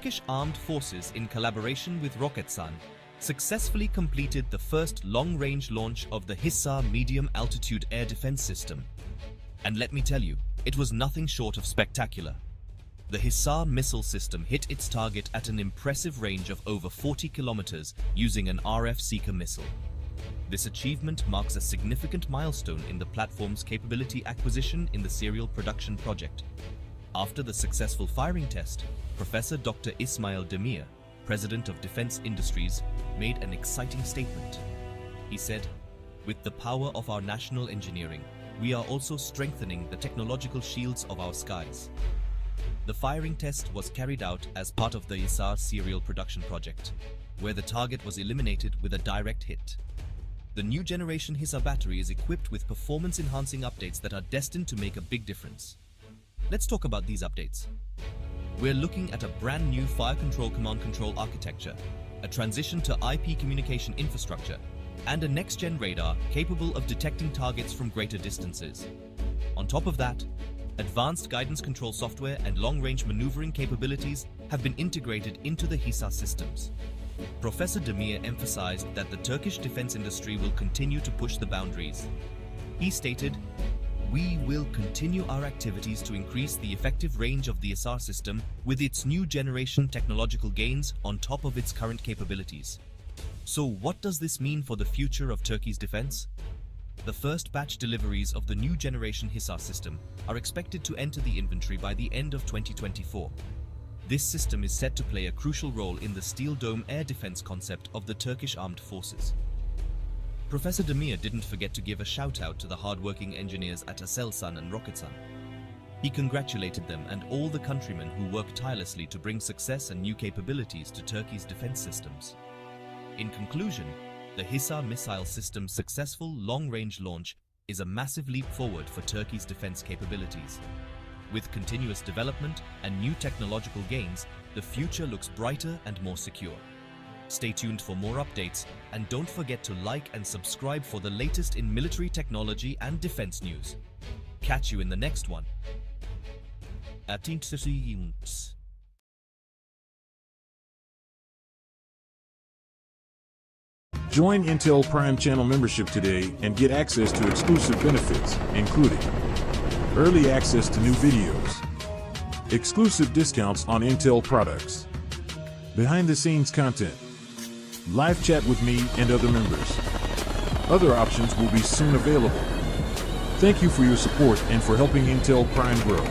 Turkish armed forces, in collaboration with Roketsan, successfully completed the first long-range launch of the Hisar medium-altitude air defense system. And let me tell you, it was nothing short of spectacular. The Hisar missile system hit its target at an impressive range of over 40 kilometers using an RF seeker missile. This achievement marks a significant milestone in the platform's capability acquisition in the serial production project. After the successful firing test, Professor Dr. Ismail Demir, President of Defense Industries, made an exciting statement. He said, "With the power of our national engineering, we are also strengthening the technological shields of our skies." The firing test was carried out as part of the Hisar serial production project, where the target was eliminated with a direct hit. The new generation Hisar battery is equipped with performance-enhancing updates that are destined to make a big difference. Let's talk about these updates. We're looking at a brand new fire control command control architecture, a transition to IP communication infrastructure, and a next-gen radar capable of detecting targets from greater distances. On top of that, advanced guidance control software and long-range maneuvering capabilities have been integrated into the Hisar systems. Professor Demir emphasized that the Turkish defense industry will continue to push the boundaries. He stated, "We will continue our activities to increase the effective range of the Hisar system with its new generation technological gains on top of its current capabilities." So what does this mean for the future of Turkey's defense? The first batch deliveries of the new generation Hisar system are expected to enter the inventory by the end of 2024. This system is set to play a crucial role in the steel dome air defense concept of the Turkish armed forces. Professor Demir didn't forget to give a shout-out to the hard-working engineers at Aselsan and Roketsan. He congratulated them and all the countrymen who worked tirelessly to bring success and new capabilities to Turkey's defense systems. In conclusion, the Hisar missile system's successful long-range launch is a massive leap forward for Turkey's defense capabilities. With continuous development and new technological gains, the future looks brighter and more secure. Stay tuned for more updates, and don't forget to like and subscribe for the latest in military technology and defense news. Catch you in the next one. Join Intel Prime channel membership today and get access to exclusive benefits, including early access to new videos, exclusive discounts on Intel products, behind-the-scenes content, live chat with me and other members. Other options will be soon available. Thank you for your support and for helping Intel Prime grow.